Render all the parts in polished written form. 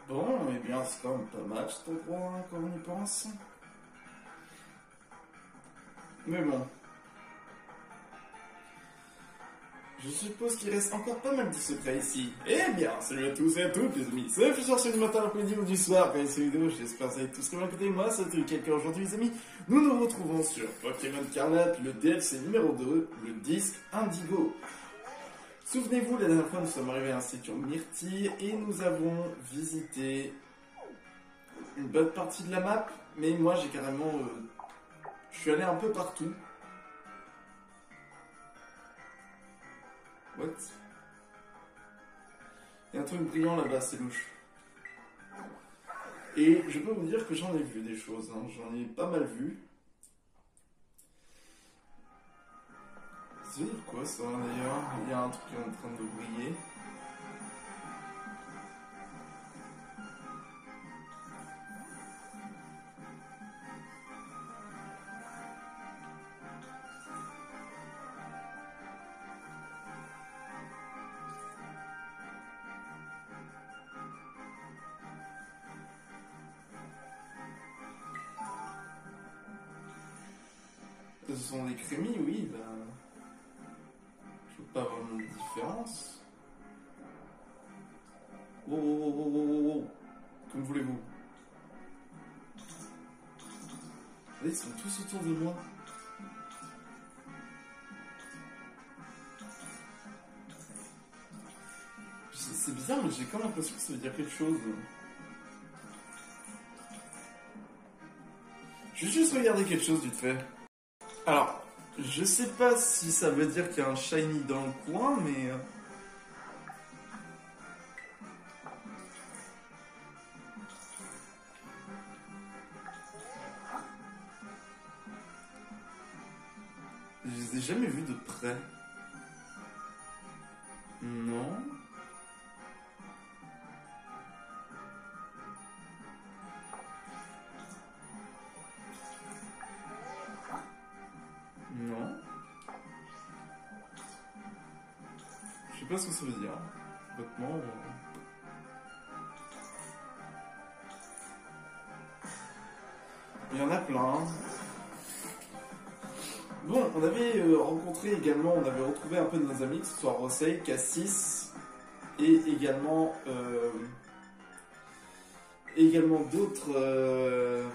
Bon, eh bien, c'est quand même pas mal cet endroit, hein, quand on y pense. Mais bon. Je suppose qu'il reste encore pas mal de secrets ici. Eh bien, salut à tous et à toutes les amis. C'est Futur du matin, l'après-midi ou du soir. Regardez cette vidéo, j'espère que vous avez tous comme à côté de moi. C'est quelqu'un aujourd'hui les amis. Nous nous retrouvons sur Pokémon Scarlet, le DLC numéro 2, le disque Indigo. Souvenez-vous, la dernière fois nous sommes arrivés à l'Institut Myrtille et nous avons visité une bonne partie de la map. Mais moi j'ai carrément... je suis allé un peu partout. What? Il y a un truc brillant là-bas, c'est louche. Et je peux vous dire que j'en ai vu des choses, hein. J'en ai pas mal vu. Ça veut dire quoi ça d'ailleurs? Il y a un truc qui est en train de briller. Ce sont des crémis, oui, ben... je vois pas vraiment de différence. Oh. Comme voulez-vous. Ils sont tous autour de moi. C'est bizarre, mais j'ai quand même l'impression que ça veut dire quelque chose. Je vais juste regarder quelque chose vite fait. Alors, je sais pas si ça veut dire qu'il y a un shiny dans le coin, mais... je les ai jamais vus de près. Non. Non. Je sais pas ce que ça veut dire. Complètement. Il y en a plein. Bon, on avait rencontré également, on avait retrouvé un peu de nos amis, que ce soit Rosei, Cassis, et également d'autres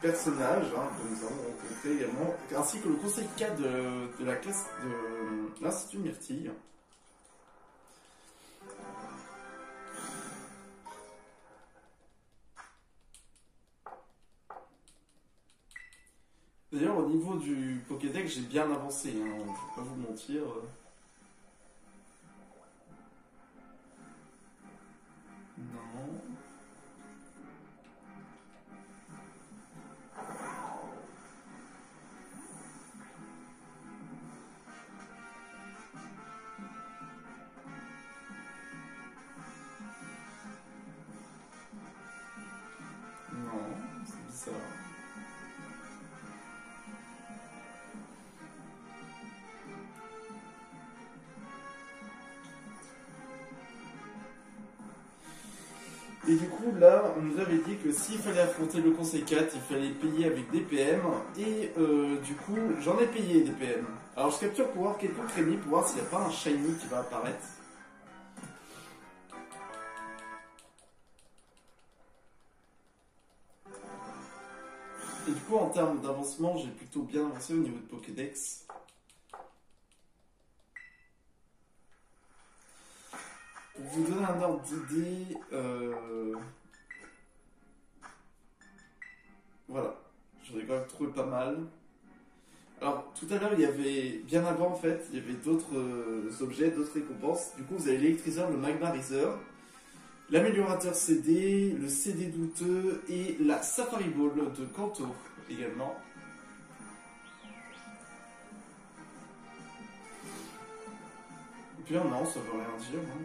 personnages que nous avons rencontrés également, ainsi que le conseil 4 de la classe de l'Institut Myrtille. D'ailleurs, au niveau du Pokédex, j'ai bien avancé, hein, je vais pas vous mentir. Non. Non, c'est bizarre. Et du coup, là, on nous avait dit que s'il fallait affronter le Conseil 4, il fallait payer avec des PM. Et du coup, j'en ai payé des PM. Alors, je capture pour voir quelques crémis, pour voir s'il n'y a pas un shiny qui va apparaître. Et du coup, en termes d'avancement, j'ai plutôt bien avancé au niveau de Pokédex. Pour vous donner un ordre d'idée, voilà, j'en ai quand même trouvé pas mal. Alors, tout à l'heure, il y avait, bien avant en fait, il y avait d'autres objets, d'autres récompenses. Du coup, vous avez l'électriseur, le magmariseur, l'améliorateur CD, le CD douteux et la Safari Ball de Kanto également. Et puis non, ça veut rien dire. Hein.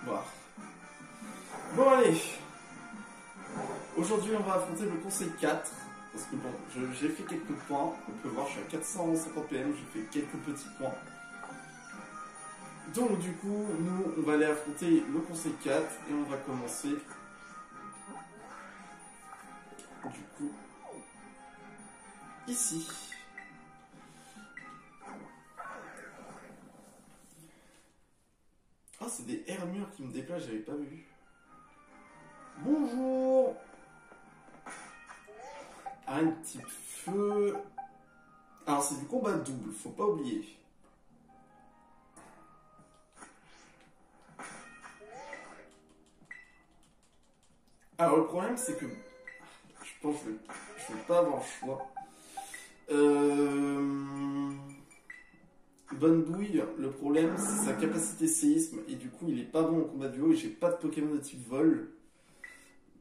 Voilà. Bon allez, aujourd'hui on va affronter le conseil 4 Parce que bon, j'ai fait quelques points. On peut voir, je suis à 450 PM, j'ai fait quelques petits points. Donc du coup, nous, on va aller affronter le conseil 4 et on va commencer. Du coup, ici. Ah, c'est des hermures qui me déplacent, j'avais pas vu. Bonjour. Un petit feu. Alors, c'est du combat double, faut pas oublier. Alors, le problème, c'est que je pense que je vais pas avoir le choix. Bonne bouille, le problème, c'est sa capacité séisme, et du coup, il est pas bon au combat duo, et j'ai pas de Pokémon de type vol.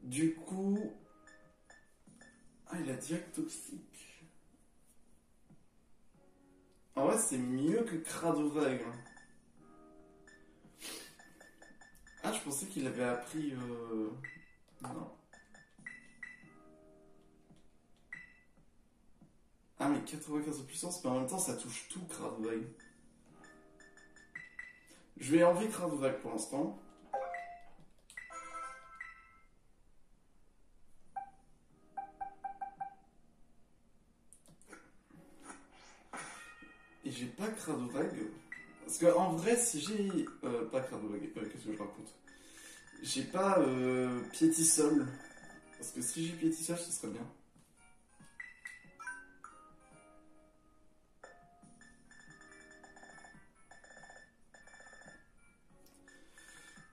Du coup... Ah, il a direct toxique. En vrai, c'est mieux que Cradorag. Ah, je pensais qu'il avait appris... Non. Ah, mais 95 de puissance, mais en même temps, ça touche tout, Cradorag. Je vais enlever Cradorag pour l'instant. Et j'ai pas Cradorag. Parce que en vrai, si j'ai... pas Cradorag, qu'est-ce que je raconte? J'ai pas Piétisol. Parce que si j'ai Piétisol, ce serait bien.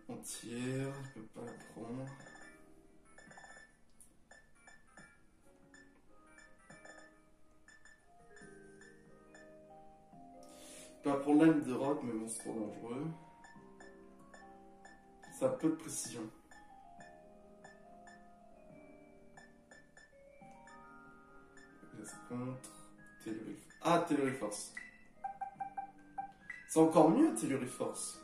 Entière, je peux pas la prendre. Je peux pas prendre l'âme de rock, mais bon, c'est trop dangereux. Ça a peu de précision. Laisse contre. Telluriforce. Ah, Telluriforce. C'est encore mieux, Telluriforce.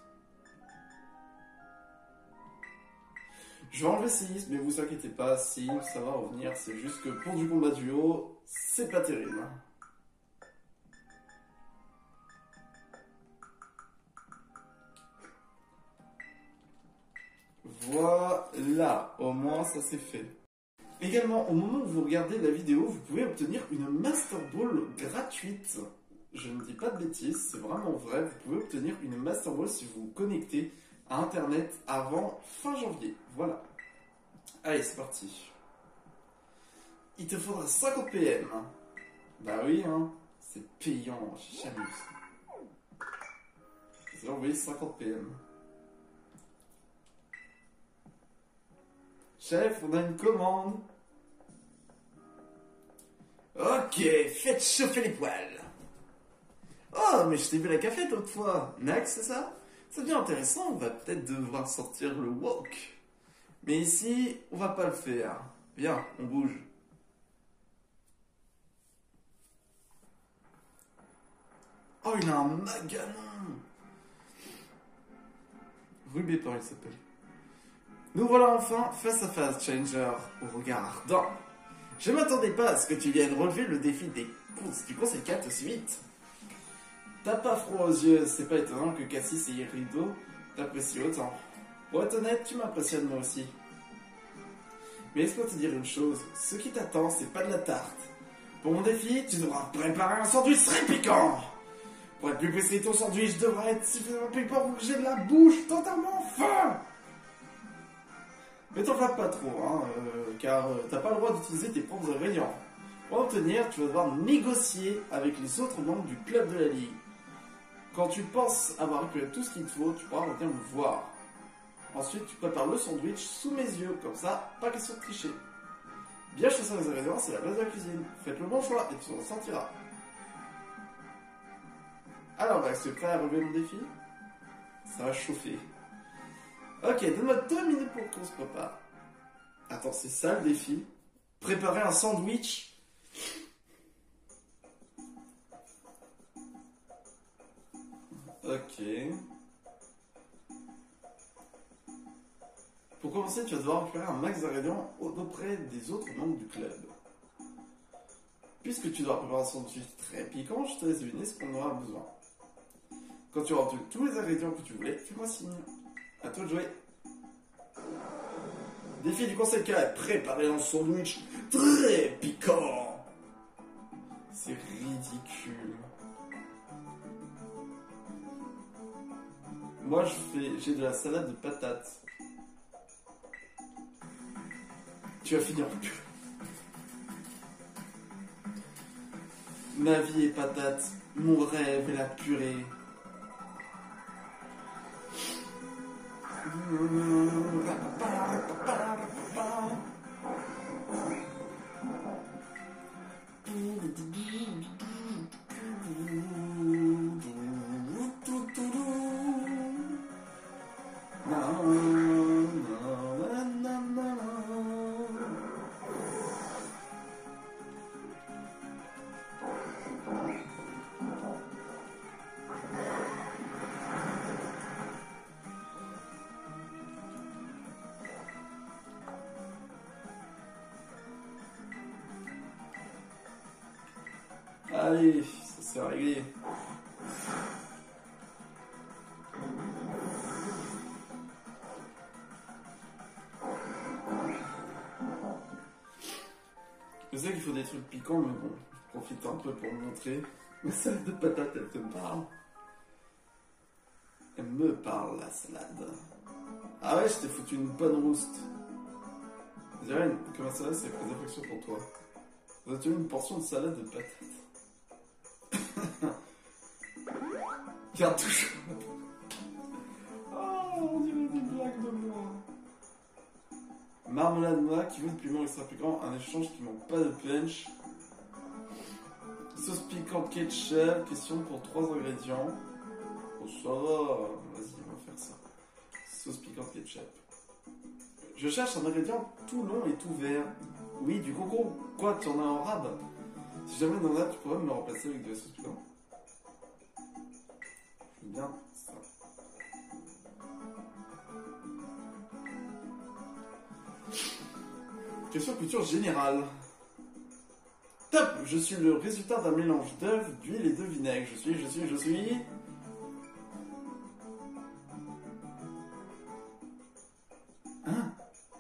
Je vais enlever séisme, mais vous inquiétez pas, séisme, ça va revenir. C'est juste que pour du combat duo, c'est pas terrible. Voilà, au moins ça c'est fait. Également, au moment où vous regardez la vidéo, vous pouvez obtenir une Master Ball gratuite. Je ne dis pas de bêtises, c'est vraiment vrai. Vous pouvez obtenir une Master Ball si vous vous connectez à Internet avant fin janvier. Voilà. Allez, c'est parti. Il te faudra 50 PM. Bah oui, hein. C'est payant, j'ai jamais vu ça. J'ai envoyé 50 PM. Chef, on a une commande. Ok, faites chauffer les poils. Oh, mais je t'ai vu la cafette l'autre fois. Nax, c'est ça? Ça devient intéressant, on va peut-être devoir sortir le walk. Mais ici, on va pas le faire. Viens, on bouge. Oh, il a un maganon. Rubépar, il s'appelle. Nous voilà enfin face à face, Challenger, au regard ardent. Je m'attendais pas à ce que tu viennes relever le défi du Conseil 4 aussi vite. T'as pas froid aux yeux, c'est pas étonnant que Cassis et Rideau t'apprécient autant. Pour être honnête, tu m'impressionnes moi aussi. Mais laisse-moi te dire une chose, ce qui t'attend, c'est pas de la tarte. Pour mon défi, tu devras préparer un sandwich très piquant. Pour être plus précis, ton sandwich devra être suffisamment piquant pour que j'ai de la bouche totalement faim. Mais t'en flappe pas trop, hein, car t'as pas le droit d'utiliser tes propres ingrédients. Pour obtenir, tu vas devoir négocier avec les autres membres du club de la ligue. Quand tu penses avoir récupéré tout ce qu'il te faut, tu pourras revenir me voir. Ensuite, tu prépares le sandwich sous mes yeux, comme ça, pas question de tricher. Bien choisir les ingrédients, c'est la base de la cuisine. Faites le bon choix et tu en sentiras. Alors, bah, c'est prêt à relever mon défi? Ça va chauffer. Ok, donne-moi 2 minutes pour qu'on se prépare. Attends, c'est ça le défi? Préparer un sandwich? Ok. Pour commencer, tu vas devoir récupérer un max d'ingrédients auprès des autres membres du club. Puisque tu dois préparer un sandwich très piquant, je te laisse deviner ce qu'on aura besoin. Quand tu auras obtenu tous les ingrédients que tu voulais, fais-moi signe. À toi de jouer. Défi du conseil K, préparer un sandwich très piquant. C'est ridicule. Moi, j'ai de la salade de patates. Tu vas finir en purée. Ma vie est patate, mon rêve est la purée. Allez, ça s'est réglé. Je sais qu'il faut des trucs piquants, mais bon, je profite un peu pour me montrer. Ma salade de patates, elle te parle. Elle me parle, la salade. Ah ouais, je t'ai foutu une bonne rouste. Je dirais que ma salade, c'est très affection pour toi. Vous avez tenu une portion de salade de patates. Regarde toujours. Oh, on dirait des blagues de moi. Marmelade noix, qui veut depuis mon extra piquant, un échange qui manque pas de punch. Sauce piquante ketchup, question pour 3 ingrédients. Oh, ça va, vas-y, on va faire ça. Sauce piquante ketchup. Je cherche un ingrédient tout long et tout vert. Oui, du concombre. Quoi, tu en as en rab? Si jamais dans là, tu pourrais me le remplacer avec de la sauce piquante. Bien, ça. Question culture générale. Top! Je suis le résultat d'un mélange d'œufs, d'huile et de vinaigre. Je suis... Hein?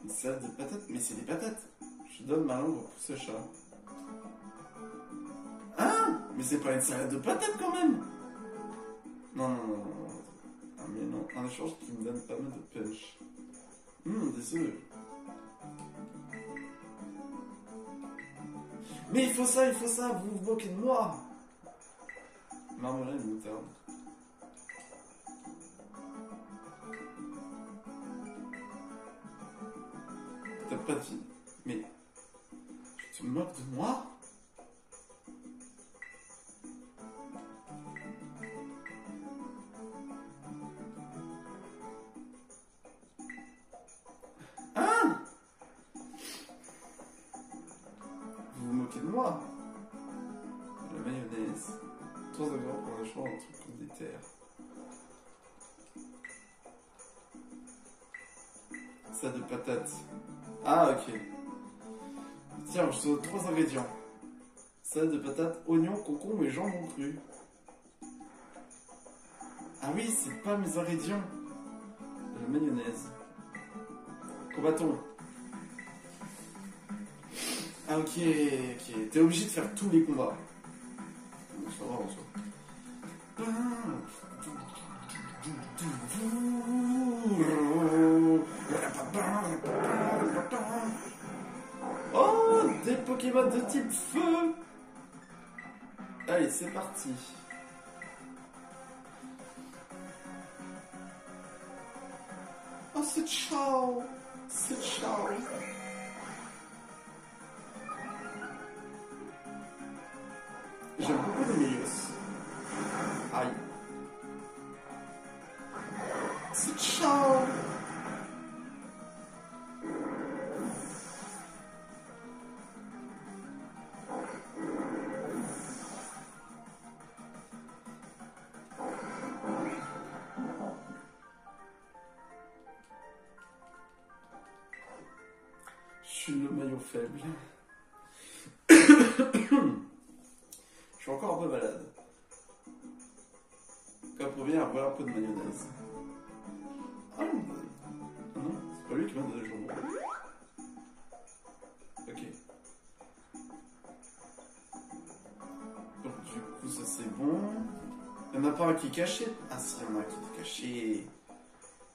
Une salade de patates? Mais c'est des patates. Je donne ma langue au pouce-chat. Hein? Mais c'est pas une salade de patates quand même! Non. Mais non, un échange qui me donne pas mal de punch. Des œufs. Mais il faut ça, vous vous moquez de moi. Marmelade et moutarde. T'as pas de vie. Mais tu te moques de moi? Hein? Vous vous moquez de moi? La mayonnaise. 3 ingrédients pour un échange, un truc comme des terres. Ça de patates. Ah, ok. Tiens, je te 3 ingrédients. Salade de patates, oignons, concombre et jambon cru. Ah oui, c'est pas mes ingrédients. La mayonnaise. Combattons. Ah ok. T'es obligé de faire tous les combats. Ça va en soi. Oh, des Pokémon de type feu. Allez, c'est parti. Oh, c'est ciao. C'est ciao. J'aime beaucoup les Mélios. Aïe. C'est ciao. Je suis le maillon faible. encore un peu malade. Comme pour bien avoir un peu de mayonnaise. Ah non, c'est pas lui qui m'a donné le jambon. Ok. Donc du coup ça c'est bon. Il n'y en a pas un qui est caché. Ah si, il y en a un qui est caché.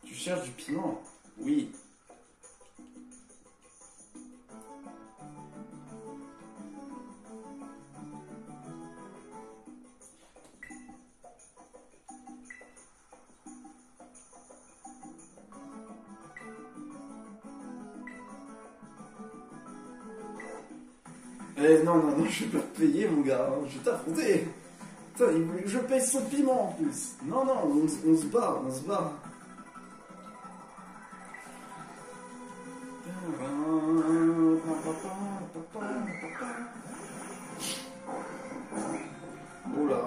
Tu cherches du piment? Oui. Eh non, non, non, je vais pas te payer, mon gars, hein, je vais t'affronter. Putain, il voulait que je paye son piment en plus. Non, non, on se bat, on se bat. Oh là.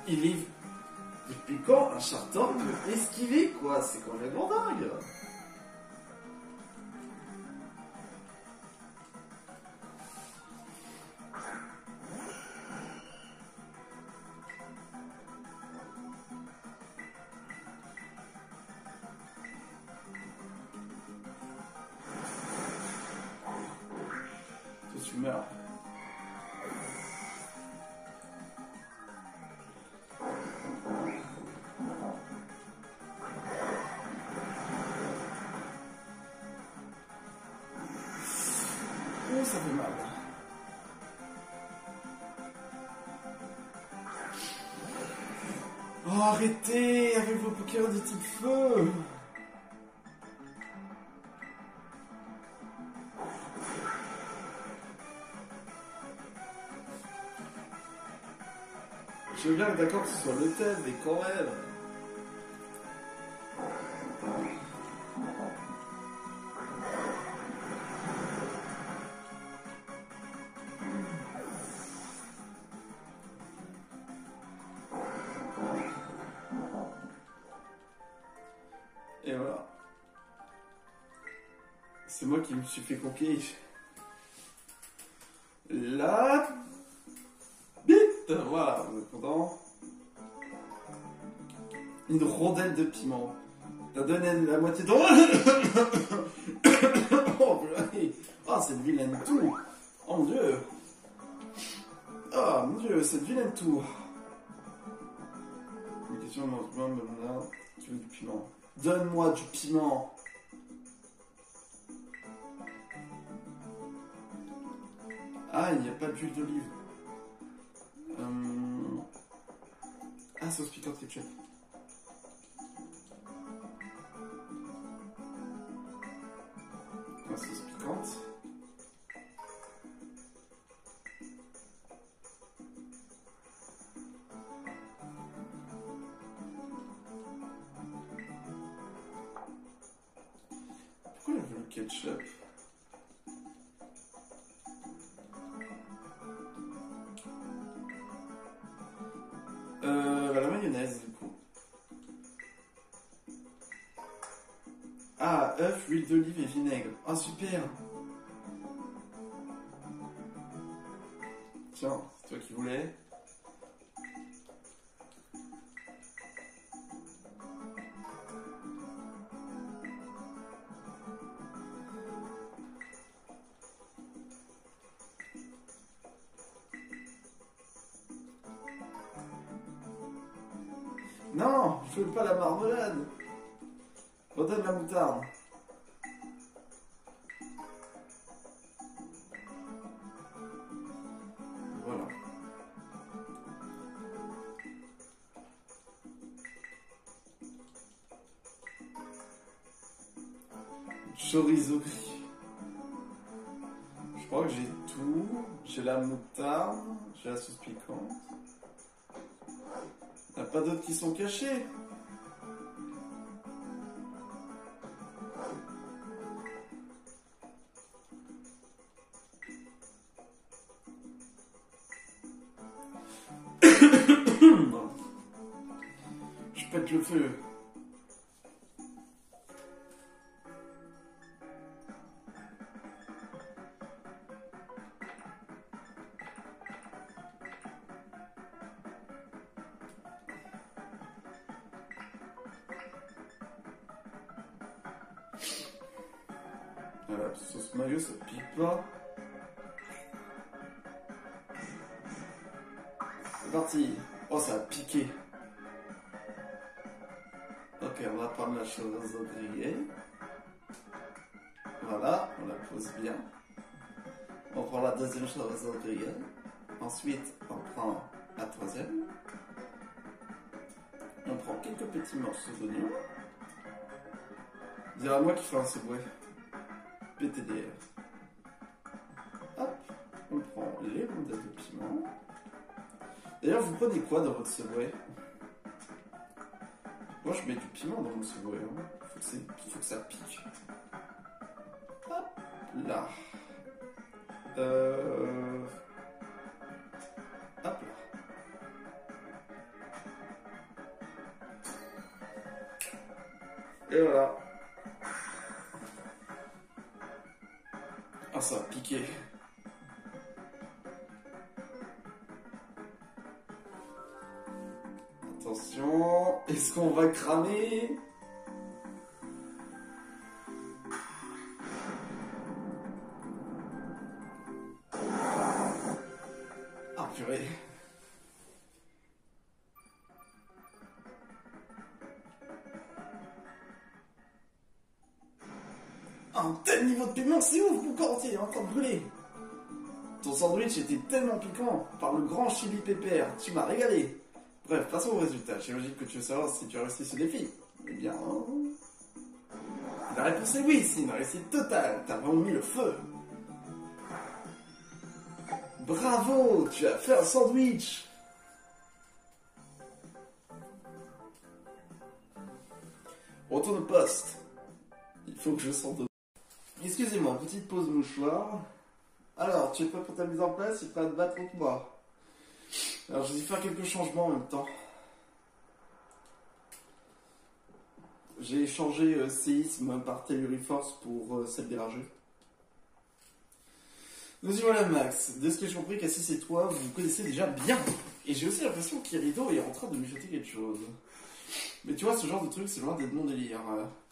Il est... Depuis quand un charter peut esquiver, quoi? C'est complètement dingue. Toi, tu meurs. Oh, ça fait mal. Oh, arrêtez avec vos Pokémon de type feu. Je veux bien être d'accord que ce soit le thème, mais quand même. Et voilà. C'est moi qui me suis fait conquérir. La bite. Voilà, vous êtes content? Une rondelle de piment. T'as donné la moitié de... Oh, purée. Ah, cette vilaine toux. Oh mon dieu. Ah mon dieu, cette vilaine toux. Une question de mon tu veux du piment? Donne-moi du piment. Ah, il n'y a pas d'huile d'olive. Ah, sauce piquante ketchup. La sauce piquante. Pourquoi il veut le ketchup? La mayonnaise du coup. Ah, œuf, huile d'olive et vinaigre. Ah, super. Tiens, c'est toi qui voulais. Non, je veux pas la marmelade. Redonne la moutarde. Voilà. Chorizo gris. Je crois que j'ai tout. J'ai la moutarde, j'ai la sauce piquante. Il n'y a pas d'autres qui sont cachés. le feu. Voilà, sauce mayo, ça pique pas. C'est parti. Oh, ça a piqué. Ok, on va prendre la chose grillée. Voilà, on la pose bien. On prend la deuxième chose grillée. Ensuite, on prend la troisième. On prend quelques petits morceaux d'oignon. Dirais moi qui fais un subway. PTDR. Hop, on prend les rondelles de piment. D'ailleurs, vous prenez quoi dans votre subway? Moi, je mets du piment dans mon subway. Hein. Faut que ça pique. Hop là. Hop là. Et voilà. Ah, ça a piqué. Attention, est-ce qu'on va cramer? Ah, purée. Un tel niveau de piment, c'est ouf, mon corps entier est en train de brûler. Ton sandwich était tellement piquant par le grand chili pepper, tu m'as régalé. Bref, passons au résultat. J'imagine que tu veux savoir si tu as réussi ce défi. Eh bien, la réponse est oui, c'est une réussite totale. T'as vraiment mis le feu. Bravo, tu as fait un sandwich. Retourne au poste. Il faut que je sente. Excusez-moi, petite pause mouchoir. Alors, tu es prêt pour ta mise en place? Tu es prêt à te battre contre moi? Alors, je vais faire quelques changements en même temps. J'ai échangé séisme par Telluriforce pour celle des rageux. Nous y voilà, Max. De ce que j'ai compris, Cassis et toi, vous vous connaissez déjà bien. Et j'ai aussi l'impression qu'Irido est en train de me jeter quelque chose. Mais tu vois, ce genre de truc, c'est loin d'être mon délire.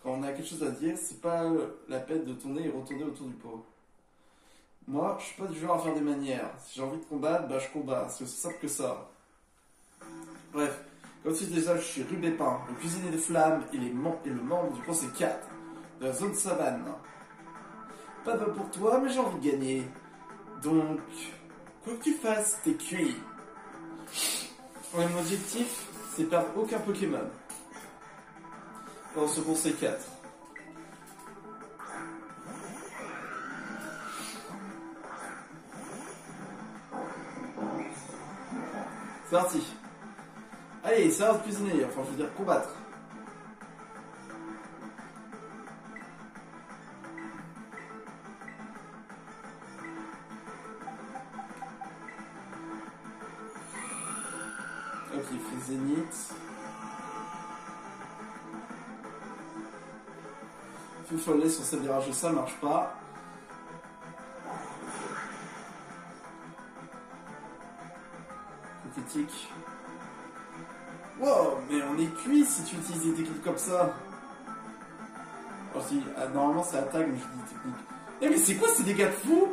Quand on a quelque chose à dire, c'est pas la peine de tourner et retourner autour du pot. Moi, je suis pas du genre à faire des manières. Si j'ai envie de combattre, bah je combats. C'est aussi simple que ça. Bref, comme si déjà je suis Rubépin, le cuisinier des flammes et le membre du conseil 4 de la zone savane. Pas de bol pour toi, mais j'ai envie de gagner. Donc, quoi que tu fasses, t'es cuit. Ouais, mon objectif, c'est perdre aucun Pokémon. Dans ce conseil 4. C'est parti. Allez, ça va cuisiner, enfin je veux dire combattre. Ok, il fait Zénith. Fou follet sur cette virage, ça marche pas. Critique. Wow, mais on est cuit si tu utilises des techniques comme ça. Alors, si, normalement c'est attaque, mais je dis technique. Eh mais c'est quoi ces dégâts de fou?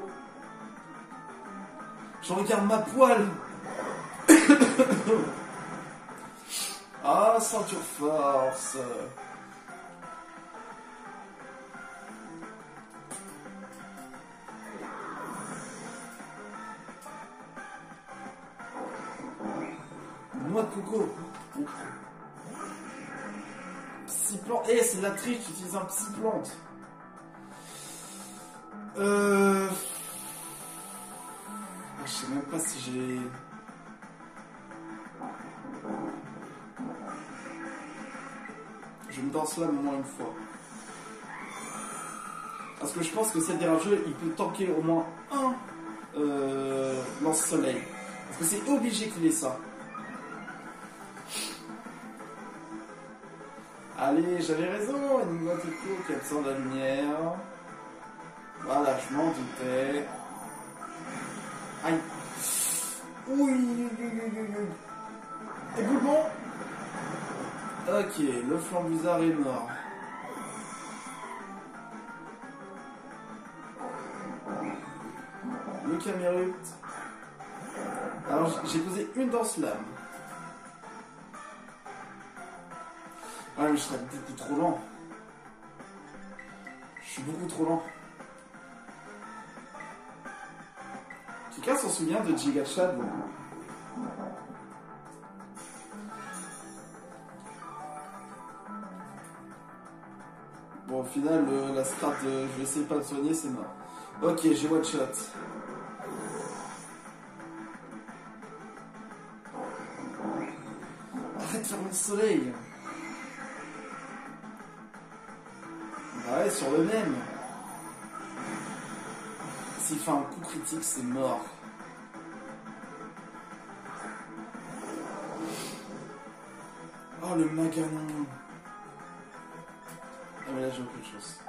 Je regarde ma poêle. Ah, ceinture force. Noix de coco. Psy-plante. Eh, c'est de la triche, tu utilises un psy-plante. Je sais même pas si j'ai... Je me danse là au moins une fois. Parce que je pense que cette rageux, il peut tanker au moins un lance-soleil. Parce que c'est obligé qu'il ait ça. Allez, j'avais raison, une boîte de cours qui absorbe la lumière. Voilà, je m'en doutais. Aïe. Oui. Éboulement. Ok, le flambusard est mort. Le camérute. Alors, j'ai posé une danse-lame. Ouais, mais je serais beaucoup trop lent. Je suis beaucoup trop lent. Quelqu'un s'en souvient de Gigachad? Bon, au final, la strat de je vais essayer de pas me soigner, c'est mort. Ok, j'ai one shot. Arrête de faire le soleil. Bah ouais, sur le même. S'il fait un coup critique, c'est mort. Oh, le maganon. Ah mais là j'ai aucune chance.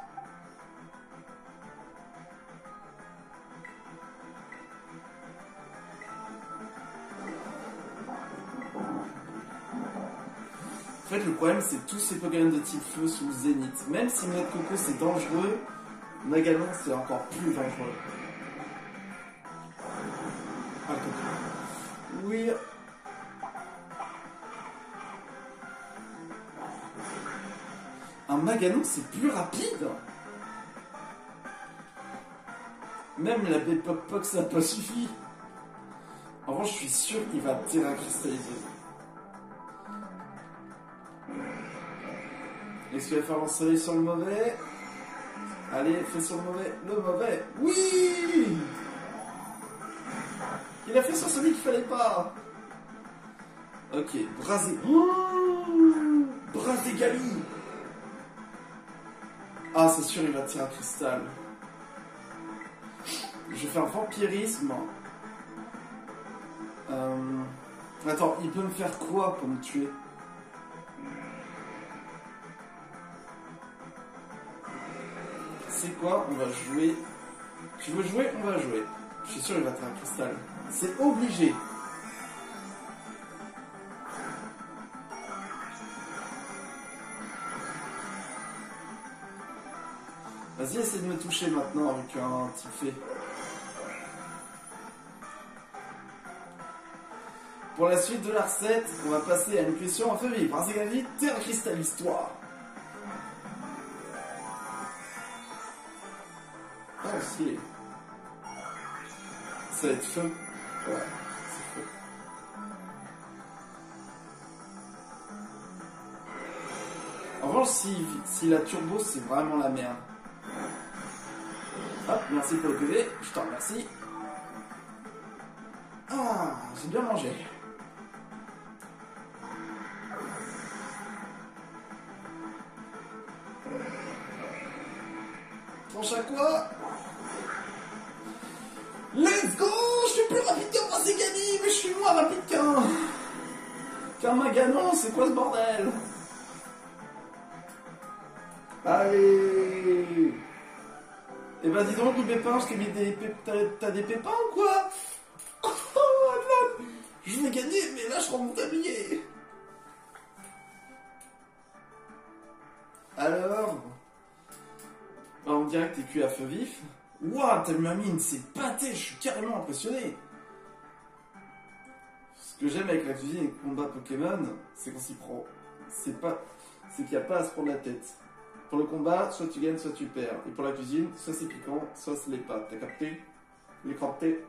En fait le problème c'est tous ces Pokémon de type feu sous Zénith. Même si Noix de Coco c'est dangereux, Maganon c'est encore plus dangereux. Ah, oui. Un Maganon c'est plus rapide. Même la Bepok ça n'a pas suffi. En revanche je suis sûr qu'il va terracristalliser. Est-ce qu'il va faire lancer sur le mauvais? Allez, fais sur le mauvais. Le mauvais. Oui! Il a fait sur celui qu'il fallait pas. Ok, brasé. Oh, brasé Gali. Ah, c'est sûr, il va tirer un cristal. Je vais faire vampirisme. Attends, il peut me faire quoi pour me tuer? C'est quoi? On va jouer. Tu veux jouer? On va jouer. Je suis sûr il va tirer un cristal. C'est obligé. Vas-y, essaie de me toucher maintenant avec un petit fait. Pour la suite de la recette, on va passer à une question en feu vif. C'est gagné, terre cristallise-toi. Ah, aussi. Ça va être feu. Ouais, c'est feu. En revanche, si la turbo, c'est vraiment la merde. Hop, merci pour le PV, je t'en remercie. Ah, j'ai bien mangé. Tranche à quoi? Let's go! Je suis plus rapide qu'un Brasegani, mais je suis moins rapide qu'un Maganon, c'est quoi ce bordel? Allez! Eh ben dis donc, le pépin, je t'ai mis des pépins. T'as des pépins ou quoi? Oh non! Je vais gagner, mais là je rentre mon tablier! Alors? On dirait que t'es cuit à feu vif. Ouah, ta mine, c'est pâté, je suis carrément impressionné. Ce que j'aime avec la cuisine et le combat Pokémon, c'est qu'on s'y prend. C'est qu'il n'y a pas à se prendre la tête. Pour le combat, soit tu gagnes, soit tu perds. Et pour la cuisine, soit c'est piquant, soit ce n'est pas. T'as capté? Les capté.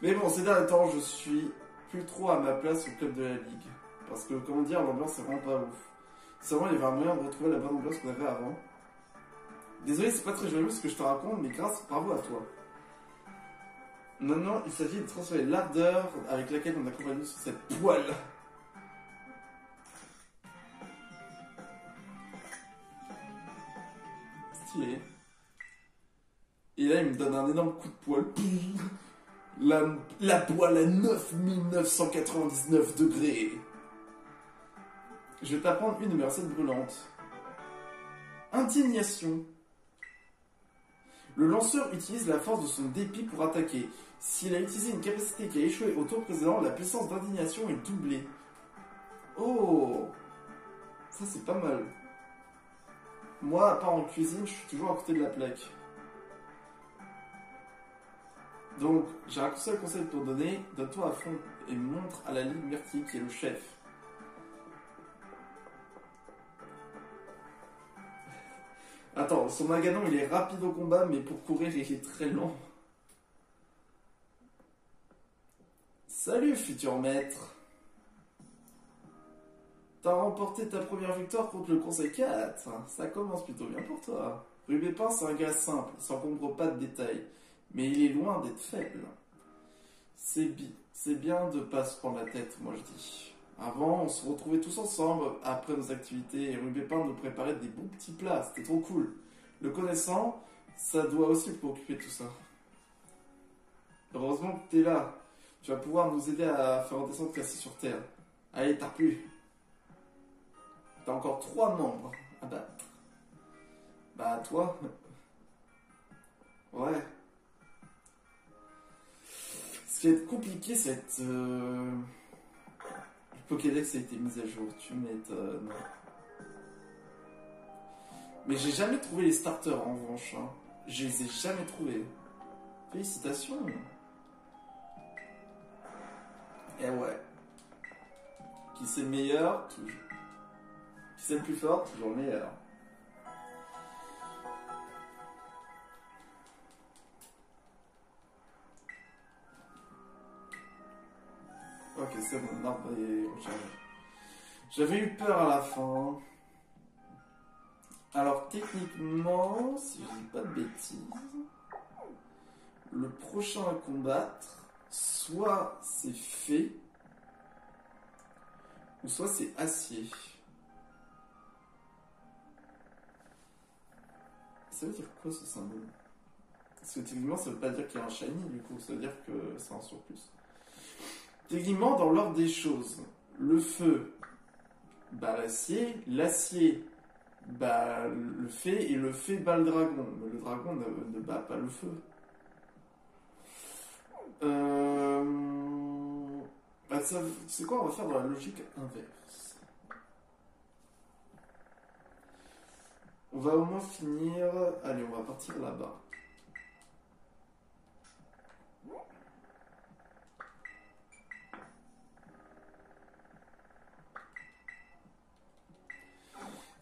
Mais bon, ces derniers temps, je suis plus trop à ma place au club de la ligue. Parce que, comment dire, l'ambiance c'est vraiment pas ouf. C'est vraiment, il y avait un moyen de retrouver la bonne ambiance qu'on avait avant. Désolé, c'est pas très joyeux ce que je te raconte, mais grâce, bravo à toi. Non, il s'agit de transformer l'ardeur avec laquelle on accompagne sur cette poêle. Stylé. Et là, il me donne un énorme coup de poêle. La poêle à 9999 degrés. Je vais t'apprendre une de mes recettes brûlantes. Indignation. Le lanceur utilise la force de son dépit pour attaquer. S'il a utilisé une capacité qui a échoué au tour précédent, la puissance d'indignation est doublée. Oh, ça c'est pas mal. Moi, à part en cuisine, je suis toujours à côté de la plaque. Donc, j'ai un seul conseil pour donner. Donne-toi à fond et montre à la Ligue Myrtille qui est le chef. Attends, son maganon il est rapide au combat, mais pour courir il est très lent. Salut futur maître. T'as remporté ta première victoire contre le Conseil 4. Ça commence plutôt bien pour toi. Rubépin c'est un gars simple, il s'encombre pas de détails. Mais il est loin d'être faible. C'est bien de pas se prendre la tête, moi je dis. Avant, on se retrouvait tous ensemble après nos activités et Rubépin nous préparait des bons petits plats, c'était trop cool. Le connaissant, ça doit aussi le préoccuper de tout ça. Heureusement que t'es là. Tu vas pouvoir nous aider à faire redescendre Cassie sur Terre. Allez, t'as plus. T'as encore 3 membres à battre. Bah, toi. Ouais. Ce qui va être compliqué, c'est être. Le Pokédex a été mis à jour, tu m'étonnes. Mais j'ai jamais trouvé les starters en revanche. Hein. Je les ai jamais trouvés. Félicitations. Eh ouais. Qui c'est le meilleur? Toujours. Qui c'est le plus fort? Toujours le meilleur. Ok, c'est bon, l'arbre est rechargé. J'avais eu peur à la fin. Alors techniquement, si je dis pas de bêtises, le prochain à combattre, soit c'est fée, ou soit c'est acier. Ça veut dire quoi ce symbole? Parce que techniquement ça veut pas dire qu'il y a un shiny du coup, ça veut dire que c'est un surplus. Techniquement dans l'ordre des choses, le feu, bah l'acier, bah le fée, et le fée bat le dragon. Mais le dragon ne bat pas le feu. Bah ça, c'est quoi, on va faire dans la logique inverse. On va au moins finir... Allez, on va partir là-bas.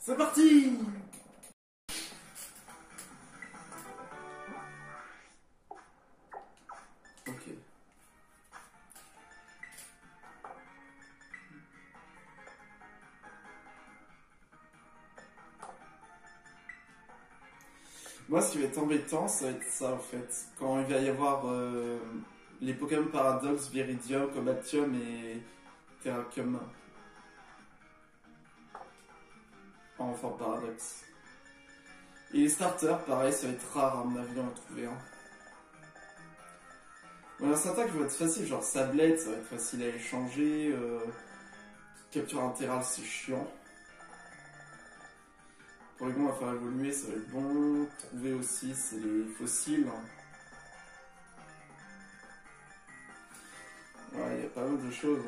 C'est parti! Ok. Moi, ce qui va être embêtant, ça va être ça en fait. Quand il va y avoir les Pokémon Paradox, Viridium, Cobatium et Terrakium. En forme Paradox. Et les starters, pareil, ça va être rare à mon avis d'en trouver un. Bon, certains qui vont être faciles, genre Sablette, ça va être facile à échanger. Capture intégrale, c'est chiant. Porygon va faire évoluer, ça va être bon. Trouver aussi, c'est les fossiles. Ouais, il y a pas mal de choses.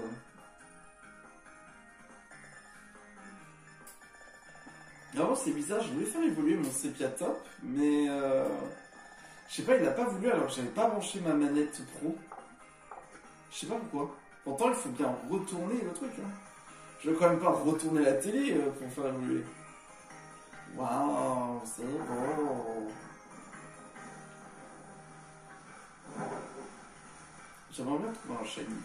Non, c'est bizarre, je voulais faire évoluer mon Sepiatop, mais je sais pas, il a pas voulu alors que j'avais pas branché ma manette pro. Je sais pas pourquoi. Pourtant, il faut bien retourner le truc. Hein. Je vais quand même pas retourner la télé pour faire évoluer. Waouh, c'est beau. J'aimerais bien trouver un shiny.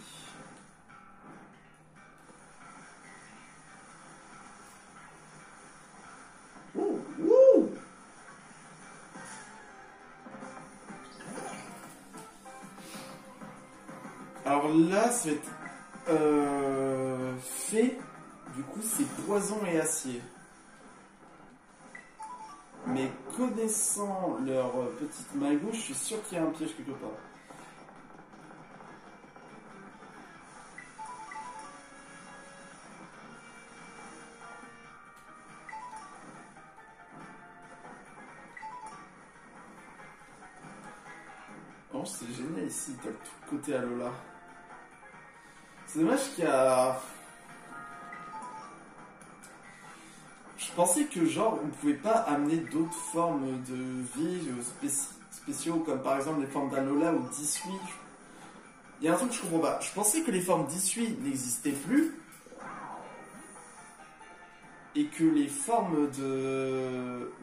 Ouh, ouh. Alors là, ça va être fait. Du coup, c'est poison et acier. Mais connaissant leur petite magouche, je suis sûr qu'il y a un piège quelque part. revanche, c'est génial ici, t'as tout le côté Alola. C'est dommage qu'il y a... Je pensais que genre on pouvait pas amener d'autres formes de vie spéciaux, comme par exemple les formes d'Alola ou d'Issui. Il y a un truc que je comprends pas. Je pensais que les formes d'Issui n'existaient plus. Et que les formes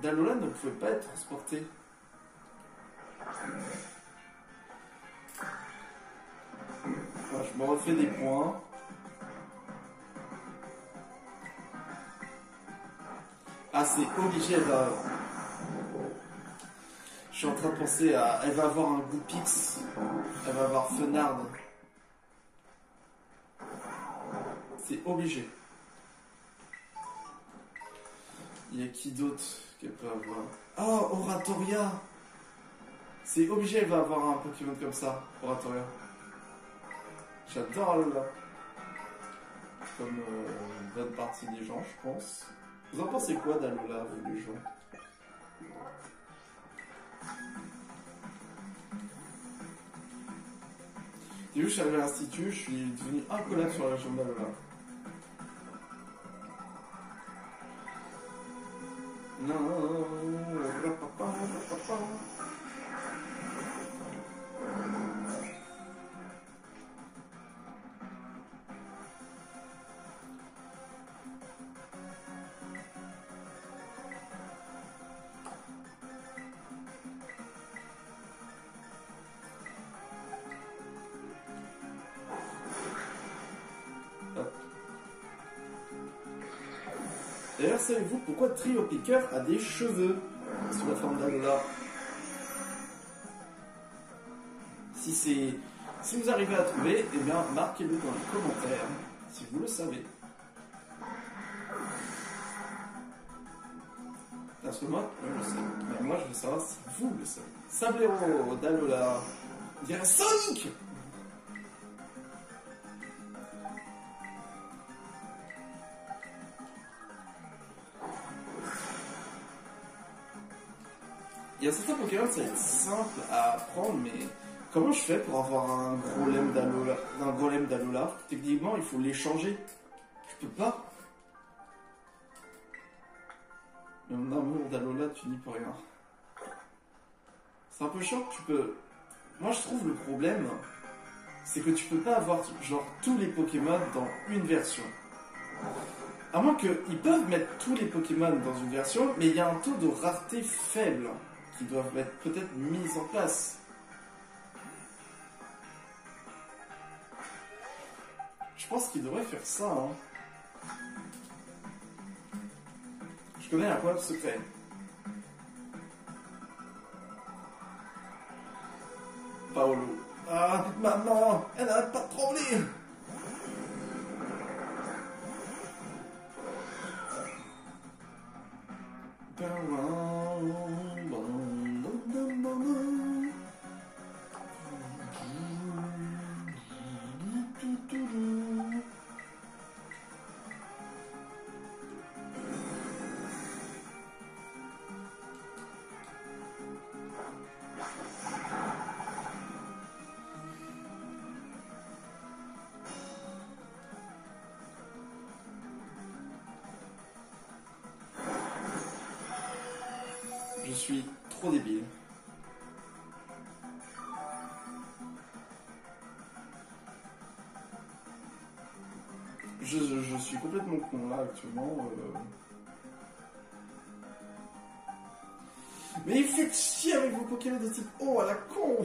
d'Alola ne pouvaient pas être transportées. Enfin, je me refais des points. Ah, c'est obligé, elle va... Je suis en train de penser à... Elle va avoir un Goupix. Elle va avoir Fenard. C'est obligé. Il y a qui d'autre qu'elle peut avoir? Oh, Oratoria! C'est obligé, elle va avoir un Pokémon comme ça, Oratoria. J'adore Alola. Comme une bonne partie des gens, je pense. Vous en pensez quoi d'Alola, vous les gens? T'as vu, je suis arrivé à l'Institut, je suis devenu incollable sur la région d'Alola. Non, papa. D'ailleurs, savez-vous pourquoi Trio Picker a des cheveux sous la forme d'Alola? Si vous arrivez à trouver, eh bien, marquez-le dans les commentaires, si vous le savez. Parce que moi, je le sais. Mais moi, je veux savoir si vous le savez. Sablero d'Alola. On dirait Sonic! Il y a certains Pokémon, ça va être simple à apprendre, mais comment je fais pour avoir un golem d'Alola? Techniquement, il faut l'échanger. Je peux pas. Mais mon amour d'Alola, tu n'y peux rien. C'est un peu chiant que tu peux... Moi, je trouve le problème, c'est que tu peux pas avoir genre tous les Pokémon dans une version. À moins qu'ils peuvent mettre tous les Pokémon dans une version, mais il y a un taux de rareté faible qui doivent être peut-être mis en place. Je pense qu'ils devraient faire ça. Hein. Je connais un point secret. Paolo. Ah, maman, elle n'arrête pas de trembler. Je suis trop débile. Je suis complètement con là actuellement. Mais il fait chier avec vos Pokémon de type eau à la con.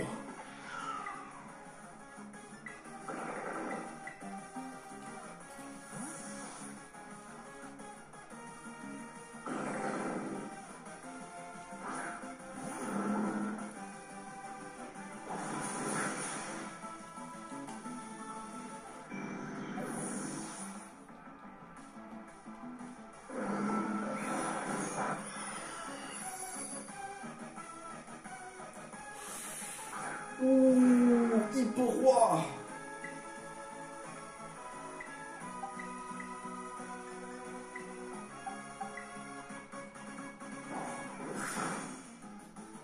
Hippo-roi.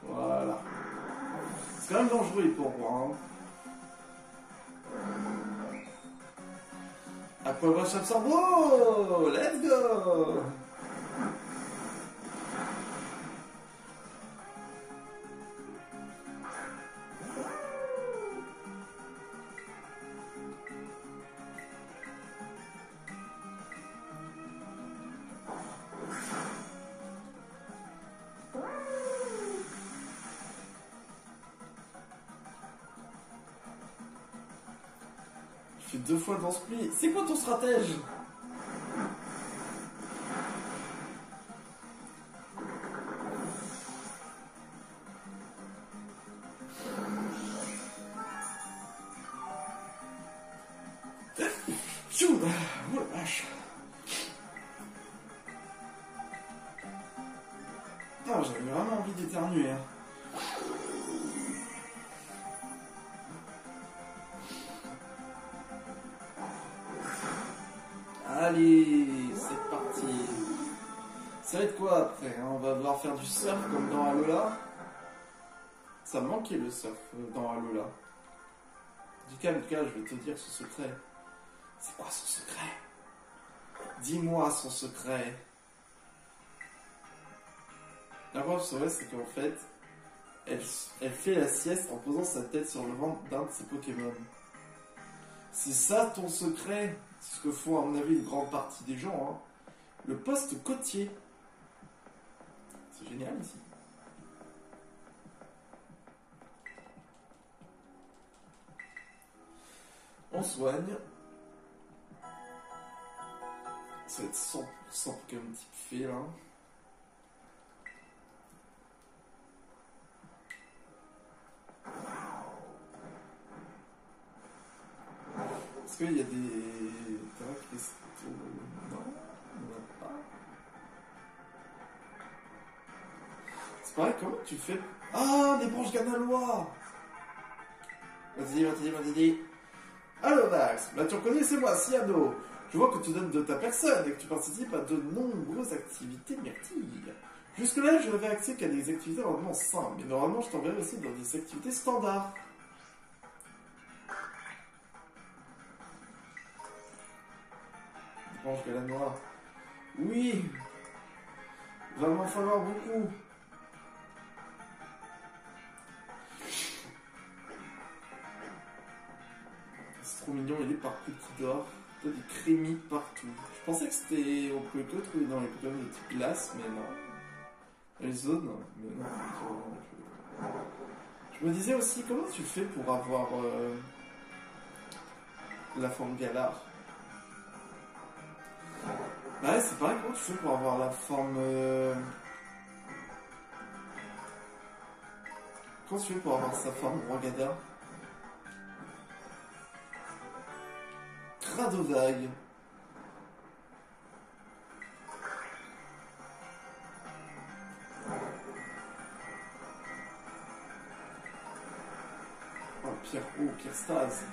Voilà. C'est quand même dangereux pour moi. Hein. Aquabrush absorbo! Let's go! Je fais 2 fois dans ce pli. C'est quoi ton stratège? Tchou! Oh la vache! Ah, j'avais vraiment envie d'éternuer. Hein. Allez, c'est parti. Ça va être quoi après hein? On va devoir faire du surf comme dans Alola. Ça me manquait le surf dans Alola. Du calme, je vais te dire son secret. C'est quoi son secret? Dis-moi son secret. La preuve, c'est qu'en fait, elle fait la sieste en posant sa tête sur le ventre d'un de ses Pokémon. C'est ça ton secret? C'est ce que font à mon avis une grande partie des gens. Hein. Le poste côtier. C'est génial ici. On soigne. Ça va être 100% Pokémon type fée là. Est-ce qu'il y a des cristaux? Non, on n'a pas. C'est pareil, comment tu fais? Ah, des branches Ganalois! Vas-y. Allô Max, bah tu reconnais, c'est moi, Ciano. Je vois que tu donnes de ta personne et que tu participes à de nombreuses activités myrtilles. Jusque-là, je n'avais accès qu'à des activités vraiment simples, mais normalement, je t'enverrai aussi dans des activités standards. Branche Galanois. Oui, va m'en falloir beaucoup. C'est trop mignon, il est partout qui dort. T'as des crémis partout. Je pensais que c'était. On pouvait que le trouver dans les Pokémon de type glace, mais non. Les zones, mais non. Je me disais aussi, comment tu fais pour avoir la forme Galar? Bah ouais, c'est pareil, comment tu fais pour avoir la forme... Comment tu fais pour avoir sa forme Rogada? Cradovague. Oh, Pierre Stase.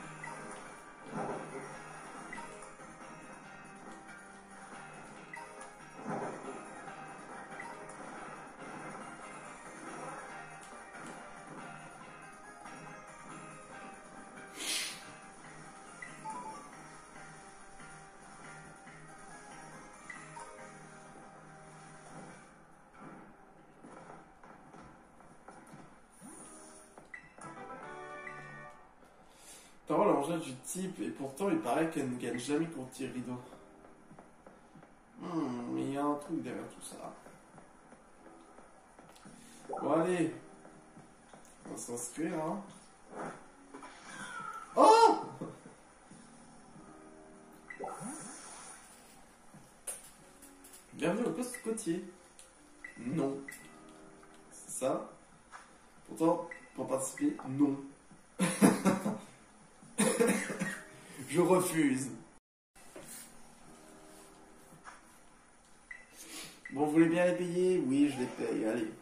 Parole en du type, et pourtant il paraît qu'elle ne gagne jamais contre Tyrido. Mais il y a un truc derrière tout ça. Bon allez, on va s'inscrire hein. Oh! Bienvenue au poste côtier. Non. C'est ça. Pourtant, pour participer, non. Je refuse. Bon, vous voulez bien les payer? Oui, je les paye, allez.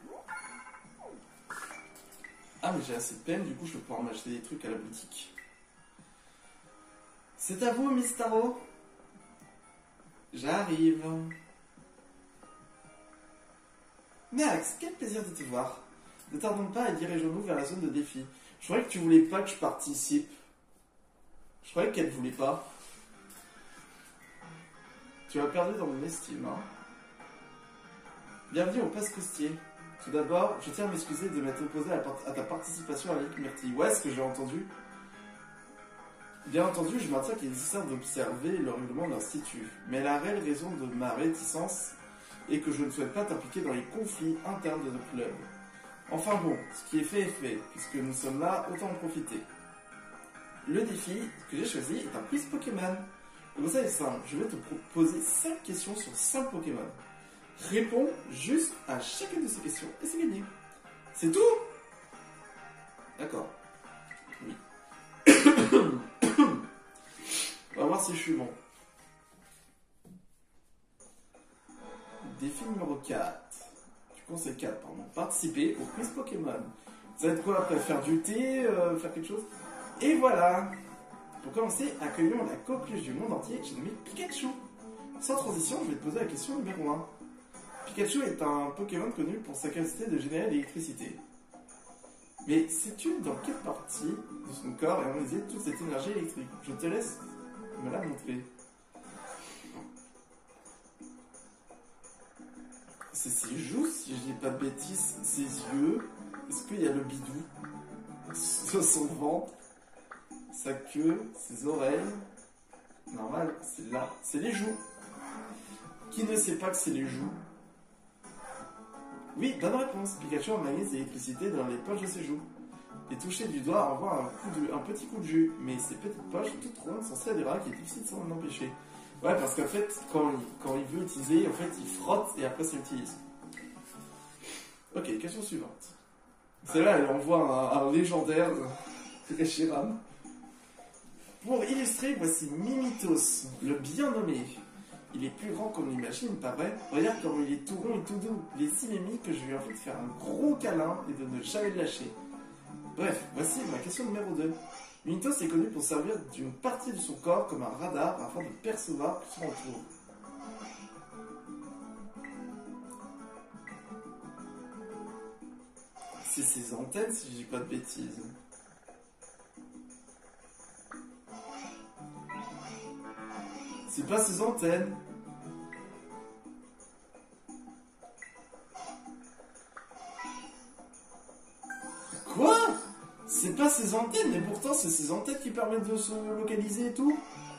Ah, mais j'ai assez de peine, du coup, je vais pouvoir m'acheter des trucs à la boutique. C'est à vous, Miss Taro. J'arrive. Max, quel plaisir de te voir. Ne tardons pas et dirigeons-nous vers la zone de défi. Je croyais que tu voulais pas que je participe. Je croyais qu'elle voulait pas. Tu as perdu dans mon estime, hein. Bienvenue au Passe Costier. Tout d'abord, je tiens à m'excuser de m'être opposé à ta participation à la Ligue Myrtille. Ouais, ce que j'ai entendu. Bien entendu, je maintiens qu'il est nécessaire d'observer le règlement de l'Institut. Mais la réelle raison de ma réticence est que je ne souhaite pas t'impliquer dans les conflits internes de notre club. Enfin bon, ce qui est fait, puisque nous sommes là, autant en profiter. Le défi que j'ai choisi est un quiz Pokémon. Donc ça est simple, je vais te poser 5 questions sur 5 Pokémon. Réponds juste à chacune de ces questions et c'est gagné. C'est tout? D'accord. Oui. On va voir si je suis bon. Défi numéro 4. Conseil 4, pardon. Participer au quiz Pokémon. Ça va être quoi après? Faire du thé, faire quelque chose? Et voilà. Pour commencer, accueillons la coqueluche du monde entier, j'ai nommé Pikachu. Sans transition, je vais te poser la question numéro 1. Pikachu est un Pokémon connu pour sa capacité de générer l'électricité. Mais sais-tu dans quelle partie de son corps est analysée toute cette énergie électrique? Je te laisse me la montrer. C'est ses joues, si je dis pas de bêtises, ses yeux. Est-ce qu'il y a le bidou sur son ventre, sa queue, ses oreilles? Normal, c'est là. C'est les joues. Qui ne sait pas que c'est les joues? Oui, bonne réponse. Pikachu organise l'électricité dans les poches de ses joues. Et toucher du doigt envoie un petit coup de jus. Mais ces petites poches toutes rondes sont celles des rats qui est difficile de s'en empêcher. Ouais, parce qu'en fait, quand il veut utiliser, en fait, il frotte et après, ça utilise. Ok, question suivante. Celle-là, elle envoie un légendaire Reshiram. Pour illustrer, voici Mimitos, le bien nommé. Il est plus grand qu'on l'imagine, pas vrai? Regarde comment il est tout rond et tout doux. Il est si mimi que je lui ai envie de faire un gros câlin et de ne jamais le lâcher. Bref, voici ma question numéro 2. Mimitos est connu pour servir d'une partie de son corps comme un radar afin de percevoir tout son entour. C'est ses antennes, si je dis pas de bêtises. C'est pas ses antennes. Quoi? C'est pas ses antennes, mais pourtant c'est ses antennes qui permettent de se localiser et tout.